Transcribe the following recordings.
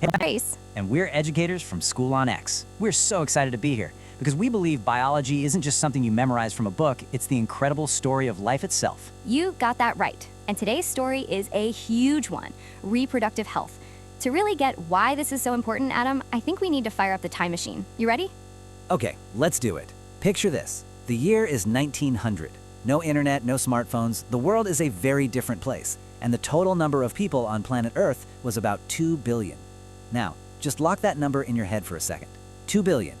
Grace. And we're educators from SchoolOnX. We're so excited to be here because we believe biology isn't just something you memorize from a book, it's the incredible story of life itself. You got that right. And today's story is a huge one, reproductive health. To really get why this is so important, Adam, I think we need to fire up the time machine. You ready? Okay, let's do it. Picture this. The year is 1900. No internet, no smartphones. The world is a very different place. And the total number of people on planet Earth was about 2 billion. Now, just lock that number in your head for a second. 2 billion.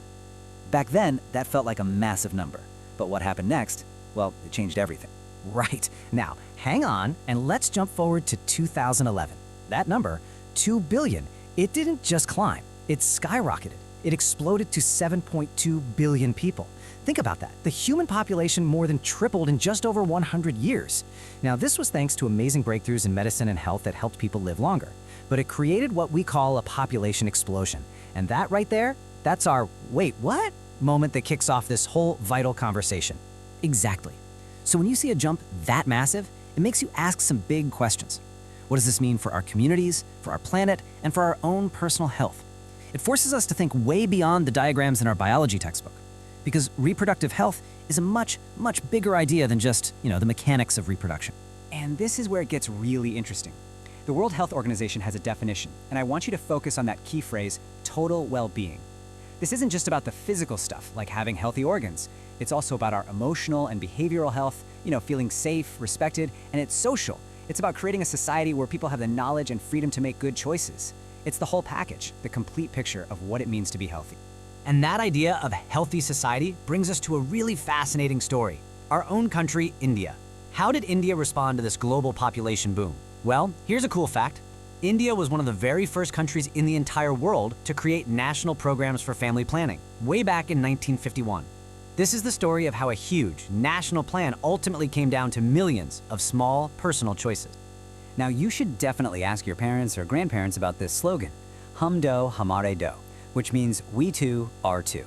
Back then, that felt like a massive number. But what happened next? Well, it changed everything. Right. Now, hang on and let's jump forward to 2011. That number, 2 billion, it didn't just climb, it skyrocketed. It exploded to 7.2 billion people. Think about that. The human population more than tripled in just over 100 years. Now, this was thanks to amazing breakthroughs in medicine and health that helped people live longer. But it created what we call a population explosion. And that right there, that's our wait, what? Moment that kicks off this whole vital conversation. Exactly. So when you see a jump that massive, it makes you ask some big questions. What does this mean for our communities, for our planet, and for our own personal health? It forces us to think way beyond the diagrams in our biology textbook. Because reproductive health is a much, much bigger idea than just, the mechanics of reproduction. And this is where it gets really interesting. The World Health Organization has a definition, and I want you to focus on that key phrase, total well-being. This isn't just about the physical stuff, like having healthy organs. It's also about our emotional and behavioral health, feeling safe, respected, and it's social. It's about creating a society where people have the knowledge and freedom to make good choices. It's the whole package, the complete picture of what it means to be healthy. And that idea of a healthy society brings us to a really fascinating story. Our own country, India. How did India respond to this global population boom? Well, here's a cool fact. India was one of the very first countries in the entire world to create national programs for family planning, way back in 1951. This is the story of how a huge national plan ultimately came down to millions of small, personal choices. Now, you should definitely ask your parents or grandparents about this slogan, Hum do, hamare do, which means we too are too.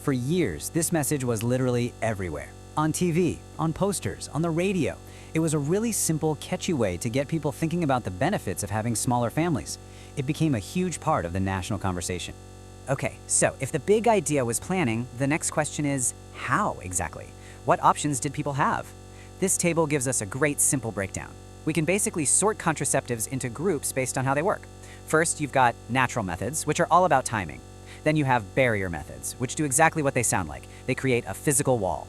For years, this message was literally everywhere. On TV, on posters, on the radio. It was a really simple, catchy way to get people thinking about the benefits of having smaller families. It became a huge part of the national conversation. Okay, so if the big idea was planning, the next question is, how exactly? What options did people have? This table gives us a great simple breakdown. We can basically sort contraceptives into groups based on how they work. First, you've got natural methods, which are all about timing. Then you have barrier methods, which do exactly what they sound like. They create a physical wall.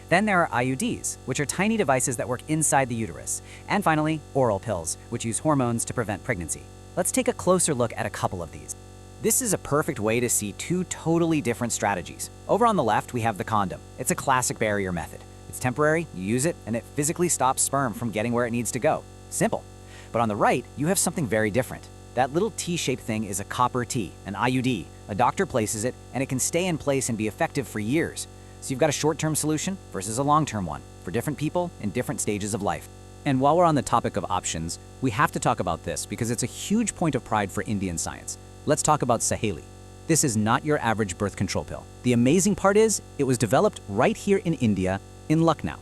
Then there are IUDs, which are tiny devices that work inside the uterus. And finally, oral pills, which use hormones to prevent pregnancy. Let's take a closer look at a couple of these. This is a perfect way to see two totally different strategies. Over on the left, we have the condom. It's a classic barrier method. It's temporary, you use it, and it physically stops sperm from getting where it needs to go. Simple. But on the right, you have something very different. That little T-shaped thing is a copper T, an IUD. A doctor places it, and it can stay in place and be effective for years. So you've got a short-term solution versus a long-term one for different people in different stages of life. And while we're on the topic of options, we have to talk about this because it's a huge point of pride for Indian science. Let's talk about Saheli. This is not your average birth control pill. The amazing part is, it was developed right here in India, in Lucknow.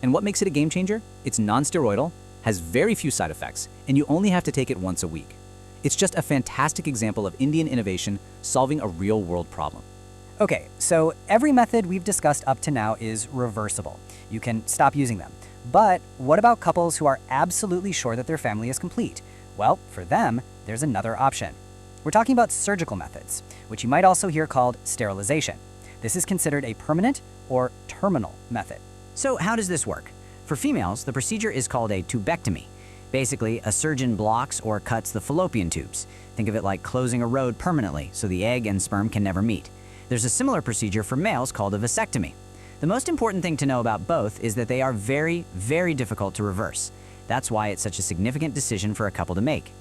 And what makes it a game changer? It's non-steroidal, has very few side effects, and you only have to take it once a week. It's just a fantastic example of Indian innovation solving a real-world problem. Okay, so every method we've discussed up to now is reversible. You can stop using them. But what about couples who are absolutely sure that their family is complete? Well, for them, there's another option. We're talking about surgical methods, which you might also hear called sterilization. This is considered a permanent or terminal method. So how does this work? For females, the procedure is called a tubectomy. Basically, a surgeon blocks or cuts the fallopian tubes. Think of it like closing a road permanently so the egg and sperm can never meet. There's a similar procedure for males called a vasectomy. The most important thing to know about both is that they are very, very difficult to reverse. That's why it's such a significant decision for a couple to make.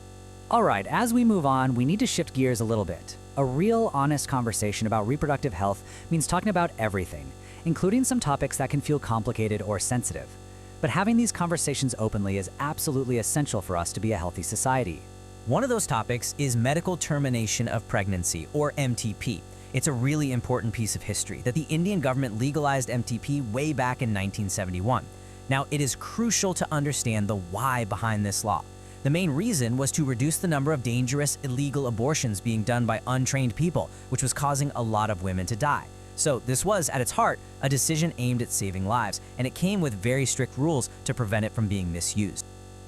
All right, as we move on, we need to shift gears a little bit. A real, honest conversation about reproductive health means talking about everything, including some topics that can feel complicated or sensitive. But having these conversations openly is absolutely essential for us to be a healthy society. One of those topics is medical termination of pregnancy, or MTP. It's a really important piece of history that the Indian government legalized MTP way back in 1971. Now, it is crucial to understand the why behind this law. The main reason was to reduce the number of dangerous, illegal abortions being done by untrained people, which was causing a lot of women to die. So this was, at its heart, a decision aimed at saving lives, and it came with very strict rules to prevent it from being misused.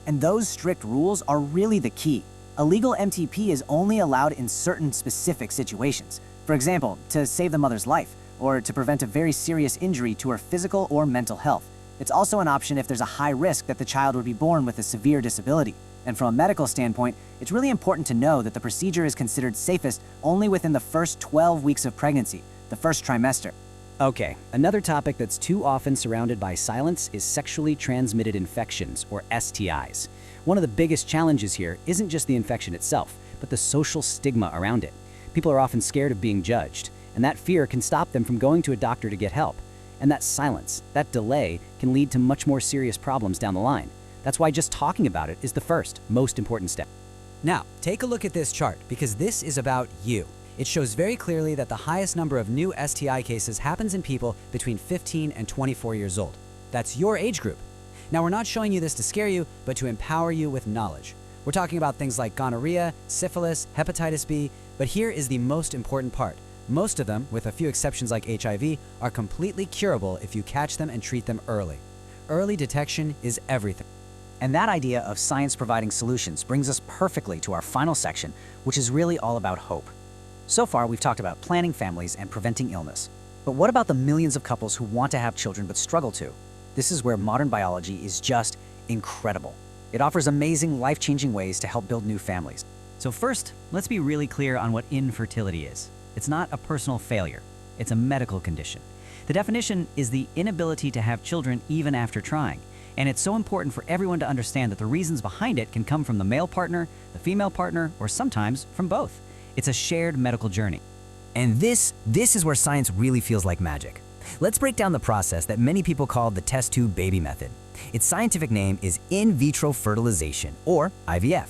And those strict rules are really the key. A legal MTP is only allowed in certain specific situations. For example, to save the mother's life, or to prevent a very serious injury to her physical or mental health. It's also an option if there's a high risk that the child would be born with a severe disability. And from a medical standpoint, it's really important to know that the procedure is considered safest only within the first 12 weeks of pregnancy, the first trimester. Okay, another topic that's too often surrounded by silence is sexually transmitted infections, or STIs. One of the biggest challenges here isn't just the infection itself, but the social stigma around it. People are often scared of being judged, and that fear can stop them from going to a doctor to get help. And that silence, that delay, can lead to much more serious problems down the line. That's why just talking about it is the first, most important step. Now, take a look at this chart, because this is about you. It shows very clearly that the highest number of new STI cases happens in people between 15 and 24 years old. That's your age group. Now, we're not showing you this to scare you, but to empower you with knowledge. We're talking about things like gonorrhea, syphilis, hepatitis B, but here is the most important part. Most of them, with a few exceptions like HIV, are completely curable if you catch them and treat them early. Early detection is everything. And that idea of science providing solutions brings us perfectly to our final section, which is really all about hope. So far, we've talked about planning families and preventing illness. But what about the millions of couples who want to have children but struggle to? This is where modern biology is just incredible. It offers amazing, life-changing ways to help build new families. So first, let's be really clear on what infertility is. It's not a personal failure. It's a medical condition. The definition is the inability to have children even after trying. And it's so important for everyone to understand that the reasons behind it can come from the male partner, the female partner, or sometimes from both. It's a shared medical journey. And this is where science really feels like magic. Let's break down the process that many people call the test tube baby method. Its scientific name is in vitro fertilization, or IVF.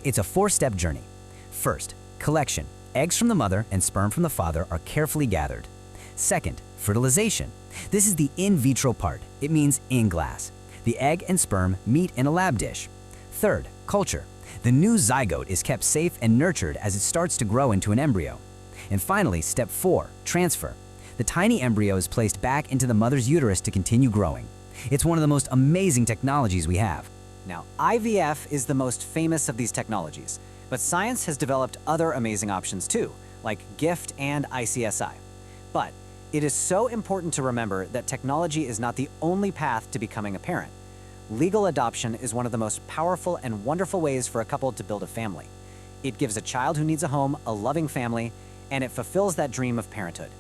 It's a 4-step journey. First, collection. Eggs from the mother and sperm from the father are carefully gathered. Second, fertilization. This is the in vitro part. It means in glass. The egg and sperm meet in a lab dish. Third, culture. The new zygote is kept safe and nurtured as it starts to grow into an embryo. And finally, step 4, transfer. The tiny embryo is placed back into the mother's uterus to continue growing. It's one of the most amazing technologies we have. Now, IVF is the most famous of these technologies, but science has developed other amazing options too, like GIFT and ICSI. But it is so important to remember that technology is not the only path to becoming a parent. Legal adoption is one of the most powerful and wonderful ways for a couple to build a family. It gives a child who needs a home, a loving family, and it fulfills that dream of parenthood.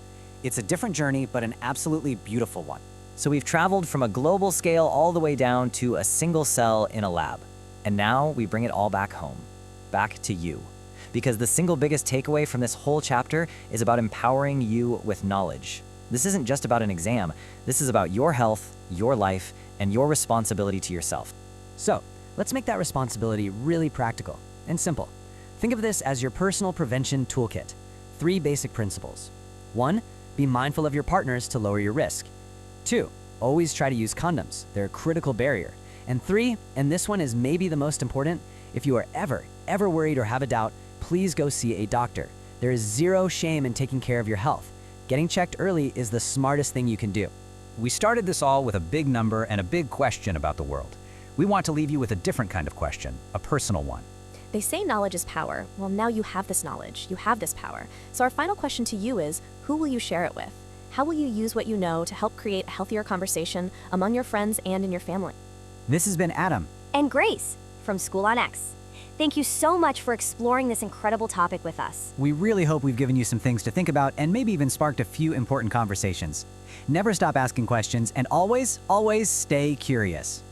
It's a different journey, but an absolutely beautiful one. So we've traveled from a global scale all the way down to a single cell in a lab. And now we bring it all back home, back to you. Because the single biggest takeaway from this whole chapter is about empowering you with knowledge. This isn't just about an exam. This is about your health, your life, and your responsibility to yourself. So, let's make that responsibility really practical and simple. Think of this as your personal prevention toolkit. 3 basic principles. 1, be mindful of your partners to lower your risk. 2, always try to use condoms. They're a critical barrier. And 3, and this one is maybe the most important, if you are ever worried or have a doubt, please go see a doctor. There is zero shame in taking care of your health. Getting checked early is the smartest thing you can do. We started this all with a big number and a big question about the world. We want to leave you with a different kind of question, a personal one. They say knowledge is power. Well, now you have this knowledge. You have this power. So our final question to you is, who will you share it with? How will you use what you know to help create a healthier conversation among your friends and in your family? This has been Adam. And Grace from SchoolOnX. Thank you so much for exploring this incredible topic with us. We really hope we've given you some things to think about and maybe even sparked a few important conversations. Never stop asking questions and always stay curious.